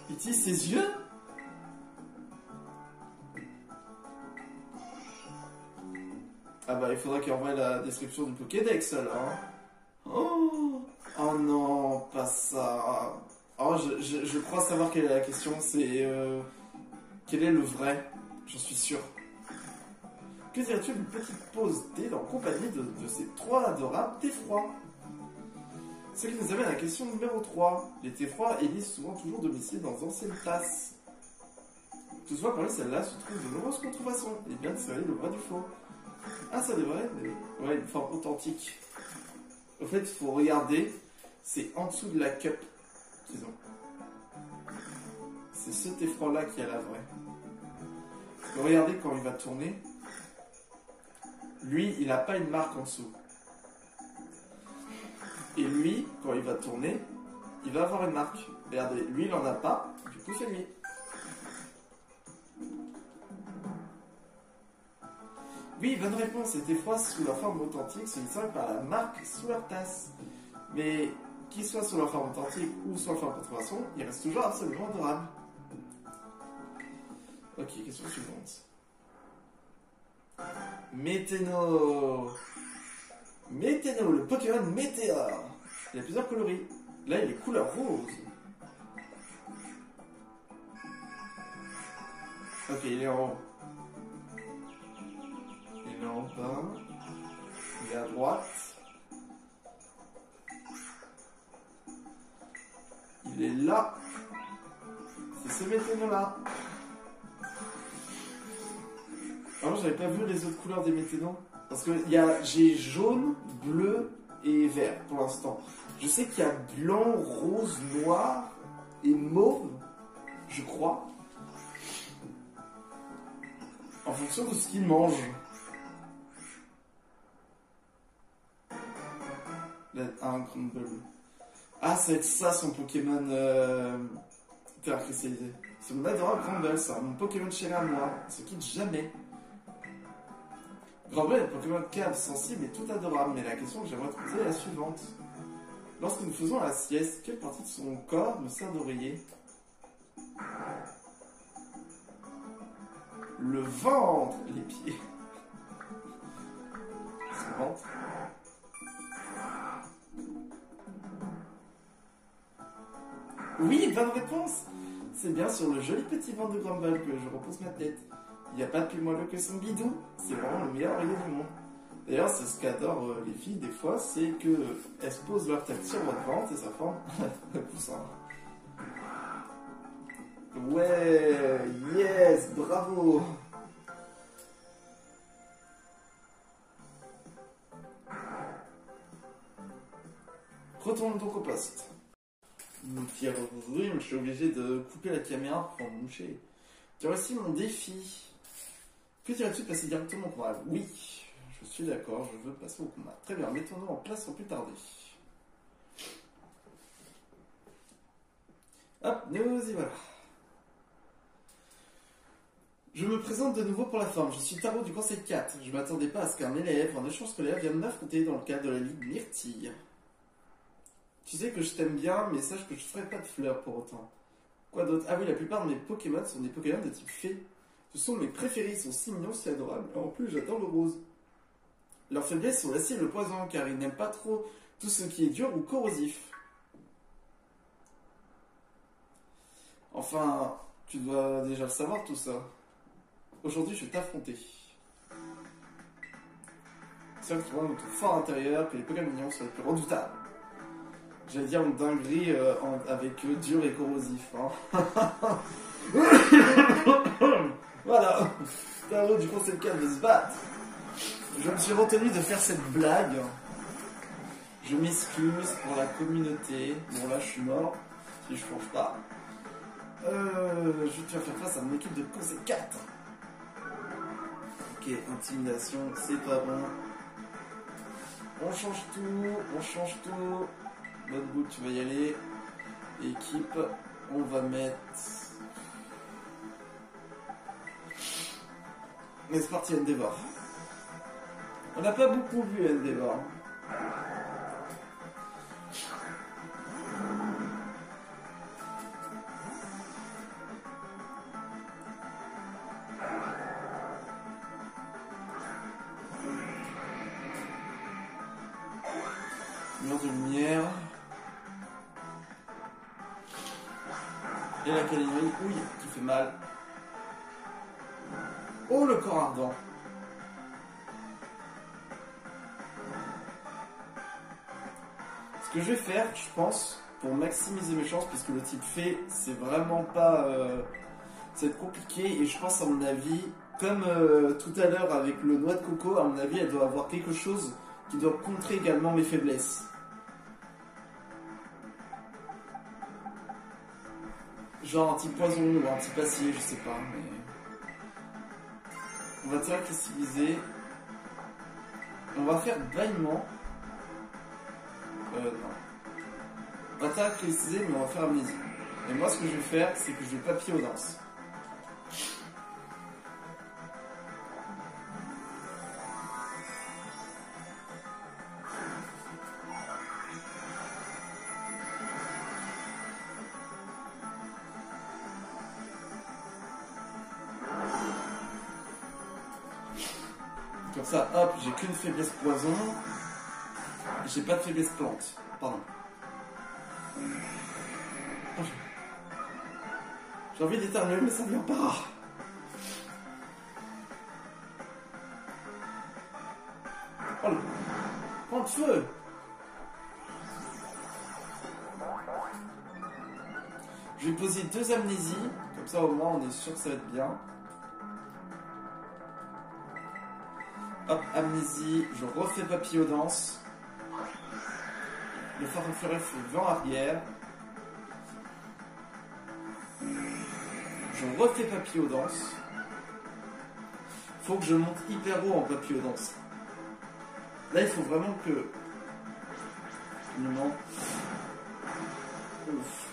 Il utilise ses yeux? Ah bah il faudra qu'il envoie la description du Pokédex alors. Oh, oh non, pas ça. Oh, je crois savoir quelle est la question, c'est quel est le vrai? J'en suis sûr. Que dirais-tu d'une petite pause thé en compagnie de ces 3 adorables thés froids? Ce qui nous amène à la question numéro 3. Les thés froids élisent souvent toujours domicile dans d'anciennes tasses. Toutefois, parmi celles-là se trouvent de nombreuses contrefaçons. Il est bien de séparer le vrai du faux. Ah, ça devrait, mais... ouais, une forme authentique. Au fait, il faut regarder, c'est en dessous de la cup qu'ils ont. C'est ce thé froid-là qui a la vraie. Parce que regardez quand il va tourner, lui, il n'a pas une marque en dessous. Et lui, quand il va tourner, il va avoir une marque. Regardez, lui, il n'en a pas, du coup, c'est lui. Oui, bonne réponse. Ces thés froids sous leur forme authentique se distinguent par la marque sous leur tasse. Mais qu'ils soient sous leur forme authentique ou sous leur forme contrefaçon, ils restent toujours absolument adorables. Ok, question suivante. Météno. Météno, le Pokémon Météore. Il a plusieurs coloris. Là, il est couleur rose. Ok, il est en haut. Il est en bas. Il est à droite. Il est là. C'est ce météno-là. Alors, j'avais pas vu les autres couleurs des méténos. Parce que j'ai jaune, bleu et vert pour l'instant. Je sais qu'il y a blanc, rose, noir et mauve, je crois. En fonction de ce qu'ils mangent. Un Grumble. Ah, ça va être ça son Pokémon Terre cristallisé. C'est mon adorable Grumble, ça. Mon Pokémon chéri à moi. Il se quitte jamais. Grumble est un Pokémon calme, sensible et tout adorable. Mais la question que j'aimerais te poser est la suivante. Lorsque nous faisons la sieste, quelle partie de son corps me sert d'oreiller? Le ventre, les pieds. Son ventre. Oui, bonne réponse. C'est bien sur le joli petit ventre de Grumble que je repose ma tête. Il n'y a pas plus moelleux que son bidou. C'est vraiment le meilleur oreiller du monde. D'ailleurs, c'est ce qu'adorent les filles des fois, c'est qu'elles se posent leur tête sur votre ventre et ça forme un coussin. Ouais, yes, bravo. Retourne donc au poste. Pierre, je suis obligé de couper la caméra pour me moucher. Tu as réussi mon défi. Que dirais-tu de passer directement au combat? Oui, je suis d'accord, je veux passer au combat. Très bien, mettons-nous en place sans plus tarder. Hop, nous y voilà. Je me présente de nouveau pour la forme. Je suis Taro du Conseil 4. Je m'attendais pas à ce qu'un élève en échange scolaire vienne m'affronter dans le cadre de la Ligue Myrtille. Tu sais que je t'aime bien, mais sache que je ne ferai pas de fleurs pour autant. Quoi d'autre? Ah oui, la plupart de mes Pokémon sont des Pokémon de type fée. Ce sont mes préférés, ils sont si mignons, si adorables. En plus, j'adore le rose. Leurs faiblesses sont l'acier et le poison, car ils n'aiment pas trop tout ce qui est dur ou corrosif. Enfin, tu dois déjà le savoir tout ça. Aujourd'hui, je vais t'affronter. C'est vrai que tu vois notre fort intérieur, que les Pokémon mignons sont les plus redoutables. J'allais dire une dinguerie avec dur et corrosif. Hein. Voilà. Taro du Conseil 4 de se battre. Je me suis retenu de faire cette blague. Je m'excuse pour la communauté. Bon là je suis mort. Si je change pas. Je vais faire face à mon équipe de Conseil 4. Ok, intimidation, c'est pas bon. On change tout. Bonne boule, tu vas y aller. Équipe, on va mettre... Mais c'est parti, Endeavor. On n'a pas beaucoup vu Endeavor. Mur de lumière. Et la calimerie, oui, qui fait mal. Oh, le corps ardent. Ce que je vais faire, je pense, pour maximiser mes chances, puisque le type fée, c'est vraiment pas... ça va être compliqué, et je pense, à mon avis, comme tout à l'heure avec le noix de coco, à mon avis, elle doit avoir quelque chose qui doit contrer également mes faiblesses. Genre un type poison ou un type acier, je sais pas, mais... On va direct cristalliser. On va faire bâillement. Non. On va direct cristalliser, mais on va faire amnésie. Et moi, ce que je vais faire, c'est que je vais papier aux danses. Comme ça, hop, j'ai qu'une faiblesse poison. J'ai pas de faiblesse plante. Pardon. J'ai envie d'éternuer, mais ça vient pas. Oh, prends le feu. Je vais poser 2 amnésies. Comme ça, au moins, on est sûr que ça va être bien. Hop, amnésie, je refais papillon danse. Le farfouret fait vent arrière. Je refais papillon danse. Faut que je monte hyper haut en papillon danse. Là, il faut vraiment que trépignement. Ouf.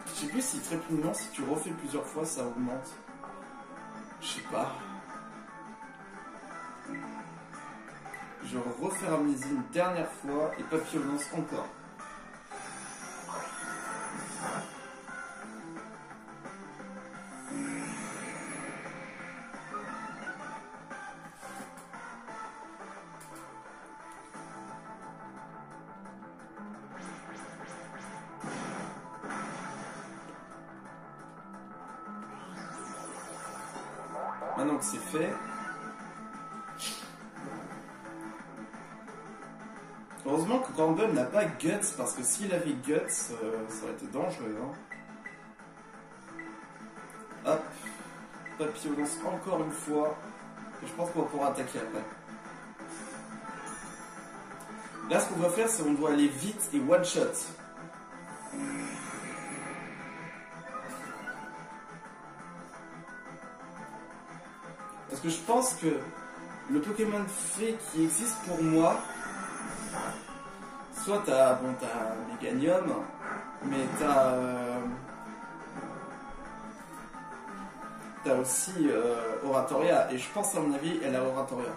Je sais plus si trépignement, si tu refais plusieurs fois, ça augmente. Je sais pas. Je vais refaire amnésie une dernière fois et papillonnance encore. Maintenant que c'est fait, heureusement que Rumble n'a pas Guts, parce que s'il avait Guts, ça aurait été dangereux. Hein. Hop, papillonnance encore une fois, et je pense qu'on va pouvoir attaquer après. Là, ce qu'on va faire, c'est qu'on doit aller vite et one shot. Parce que je pense que le Pokémon fée qui existe pour moi, soit t'as Meganium, mais t'as aussi Oratoria, et je pense à mon avis elle a Oratoria.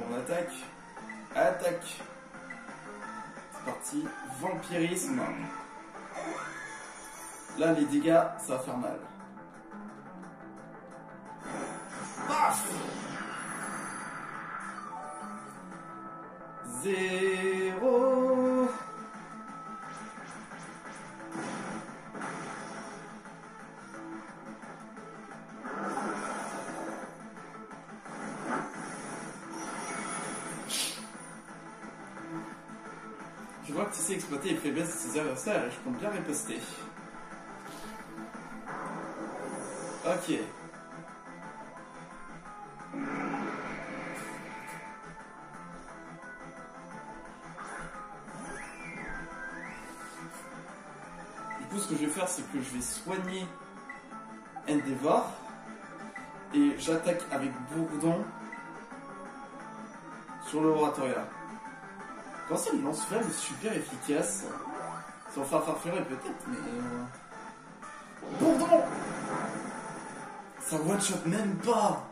On attaque, attaque. C'est parti, vampirisme. Là les dégâts, ça va faire mal. Paf! 0. Je vois que tu sais exploiter les faiblesses de ses adversaires et je compte bien riposter. Ok. Du coup, ce que je vais faire, c'est que je vais soigner Endeavor et j'attaque avec Bourdon sur le Oratoria. Comment ça, le lance-flamme est super efficace? Sans faire farfeurer peut-être, mais... Bourdon! Ça one-shot même pas!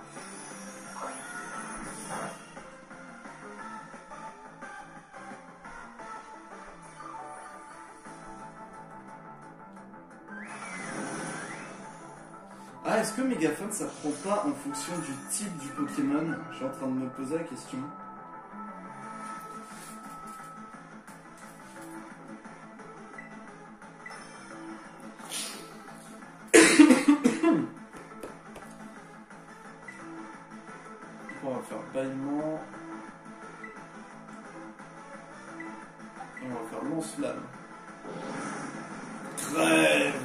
Ah, est-ce que Mégaphone ça prend pas en fonction du type du Pokémon? Je suis en train de me poser la question. On va faire bâillement. Et on va faire lance-flamme. Trêve!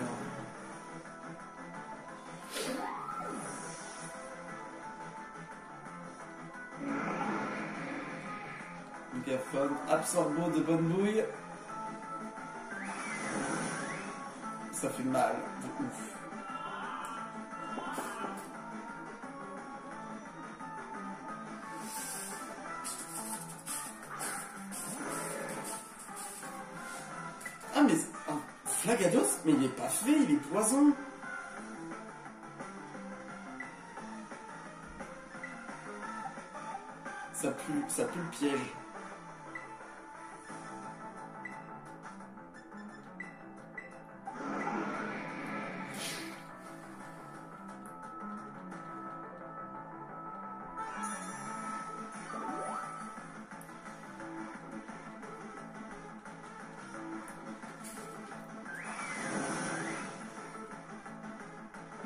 Mégaphone, absorbo de bonne bouille. Ça fait mal, de ouf. Ah mais un Flagados, mais il est pas fait, il est poison. Ça pue le piège.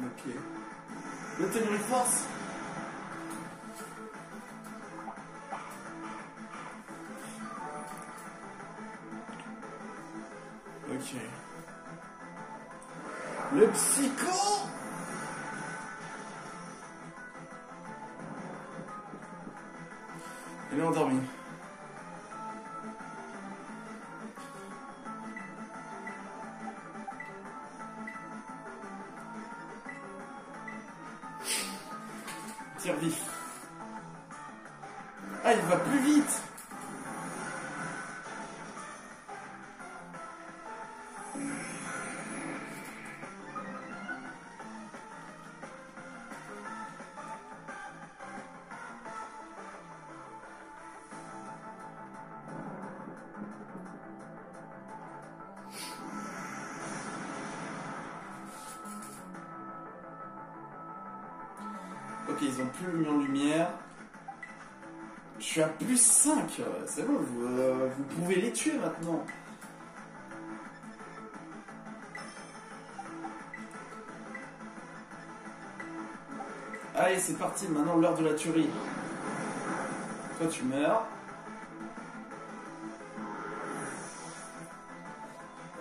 Ok. Le tenir une force. Ok. Le psycho. Elle est endormie. Tire vif. Ah, il va plus vite. Ok, ils ont plus mis en lumière. Je suis à plus 5. C'est bon, vous pouvez les tuer maintenant. Allez, c'est parti. Maintenant, l'heure de la tuerie. Toi, tu meurs.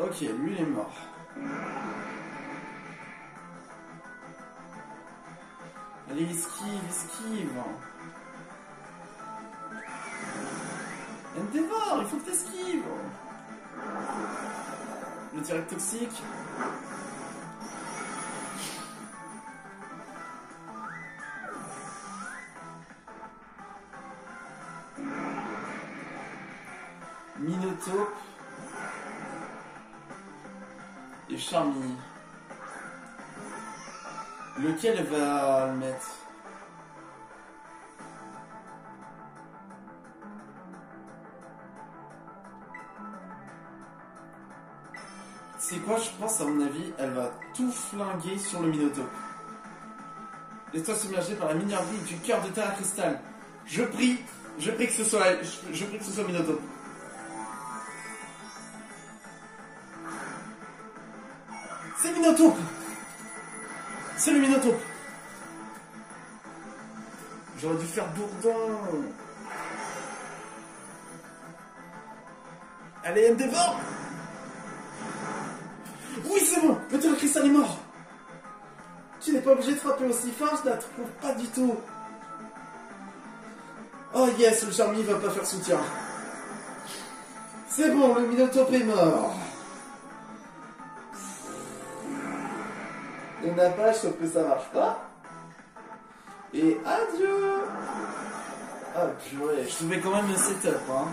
Ok, lui, il est mort. Allez, esquive, esquive. Endeavor, il faut que t'esquives. Le direct toxique. Minotaur. Et Charmy. Lequel va le mettre? C'est quoi, je pense, à mon avis, elle va tout flinguer sur le Minotaur. Laisse-toi submerger par la minergie du cœur de Terra Cristal. Je prie que ce soit elle, je prie que ce soit Minotaur. C'est Minotaur! C'est le Minotaur! J'aurais dû faire Bourdon! Allez, Endeavor! Oui, c'est bon! Le Terra Cristal est mort! Tu n'es pas obligé de frapper aussi fort, je la trouve pas du tout! Oh yes, le Charmy va pas faire soutien! C'est bon, le Minotaur est mort! On n'a pas, sauf que ça marche pas. Et adieu. Ah purée, je trouvais quand même le setup, hein.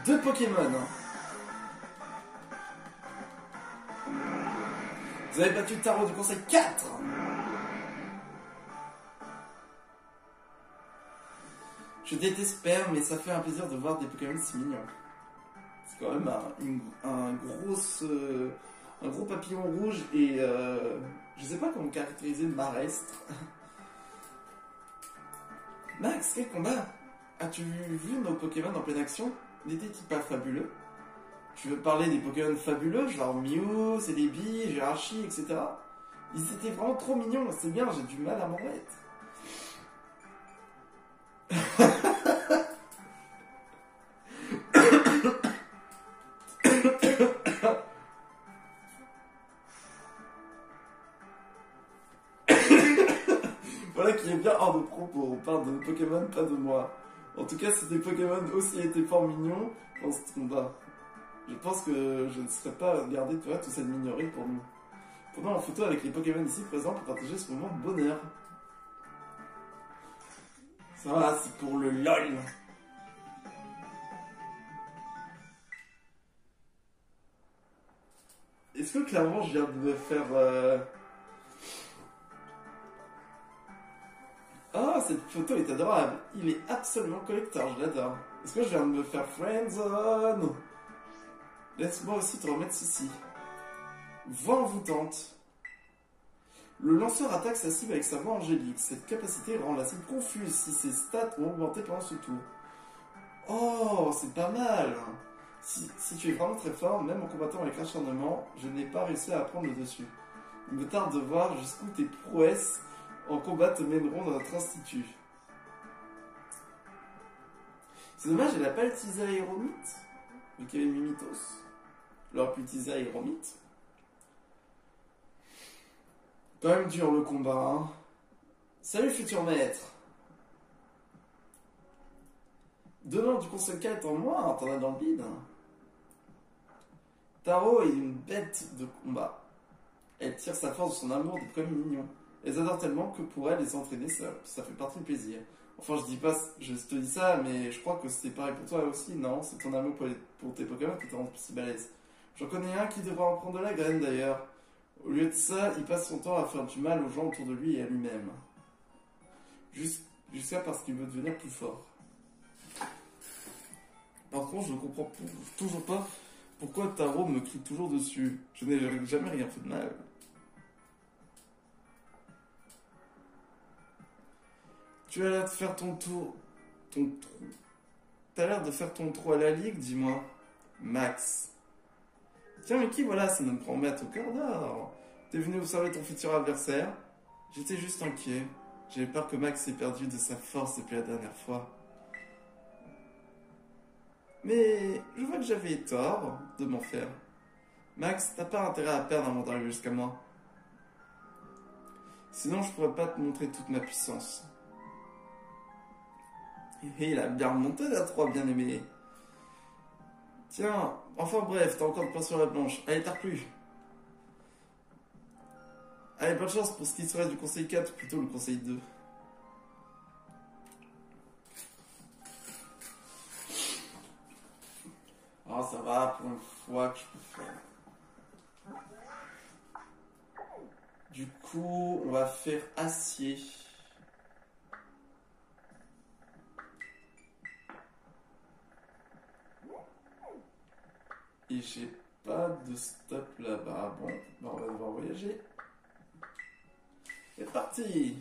2 Pokémon. Vous avez battu le tarot du conseil 4. Je déteste perdre, mais ça fait un plaisir de voir des Pokémon si mignons. C'est quand même un gros papillon rouge et je sais pas comment caractériser le marestre. Max, quel combat? As-tu vu nos Pokémon en pleine action? N'étaient-ils pas fabuleux? Tu veux parler des Pokémon fabuleux, genre Mew, Celebi, Jirachi, etc. Ils étaient vraiment trop mignons, c'est bien, j'ai du mal à m'en remettre. Voilà qui est bien hors de propos, on parle de Pokémon, pas de moi. En tout cas, si des Pokémon aussi étaient fort mignons dans ce combat, je pense que je ne serais pas gardé toute cette mignorerie pour nous. Prenons en photo avec les Pokémon ici présents pour partager ce moment de bonheur. Ça va, c'est pour le LOL. Est-ce que clairement je viens de me faire... Ah, cette photo est adorable. Il est absolument collector, je l'adore. Est-ce que je viens de me faire friendzone? Laisse-moi aussi te remettre ceci. Voix envoûtante. Le lanceur attaque sa cible avec sa voix angélique. Cette capacité rend la cible confuse si ses stats ont augmenté pendant ce tour. Oh, c'est pas mal. Si tu es vraiment très fort, même en combattant avec acharnement, je n'ai pas réussi à prendre le dessus. Il me tarde de voir jusqu'où tes prouesses en combat te mèneront dans notre institut. C'est dommage, elle n'a pas utilisé Aéromite, vu qu'il y avait Mimitos. Elle aurait pu utiliser Aéromite. Quand même dur le combat, hein. Salut futur maître. Donnant du conseil 4 en moins, t'en as dans le vide. Taro est une bête de combat. Elle tire sa force de son amour des premiers mignons. Elles adorent tellement que pour elle, les entraîner, ça fait partie du plaisir. Enfin, je dis pas, je te dis ça, mais je crois que c'est pareil pour toi aussi, non? C'est ton amour pour tes Pokémon qui te rend si balèze. J'en connais un qui devrait en prendre de la graine d'ailleurs. Au lieu de ça, il passe son temps à faire du mal aux gens autour de lui et à lui-même. Jusqu'à parce qu'il veut devenir plus fort. Par contre, je ne comprends toujours pas pourquoi Taro me crie toujours dessus. Je n'ai jamais rien fait de mal. Tu as l'air de faire ton tour. T'as l'air de faire ton trou à la ligue, dis-moi. Max. Tiens, mais qui voilà, ça me prend mettre au cœur d'or. T'es venu observer ton futur adversaire. J'étais juste inquiet. J'avais peur que Max ait perdu de sa force depuis la dernière fois. Mais je vois que j'avais tort de m'en faire. Max, t'as pas intérêt à perdre avant d'arriver jusqu'à moi. Sinon, je pourrais pas te montrer toute ma puissance. Et il a bien remonté la 3, bien aimé. Tiens, enfin bref, t'as encore de pain sur la planche. Allez, t'as plus. Allez, bonne chance pour ce qui serait du conseil 4, ou plutôt le conseil 2. Oh, ça va, pour une fois que je peux faire. Du coup, on va faire acier. Et j'ai pas de stop là-bas. Bon, on va devoir voyager. C'est parti!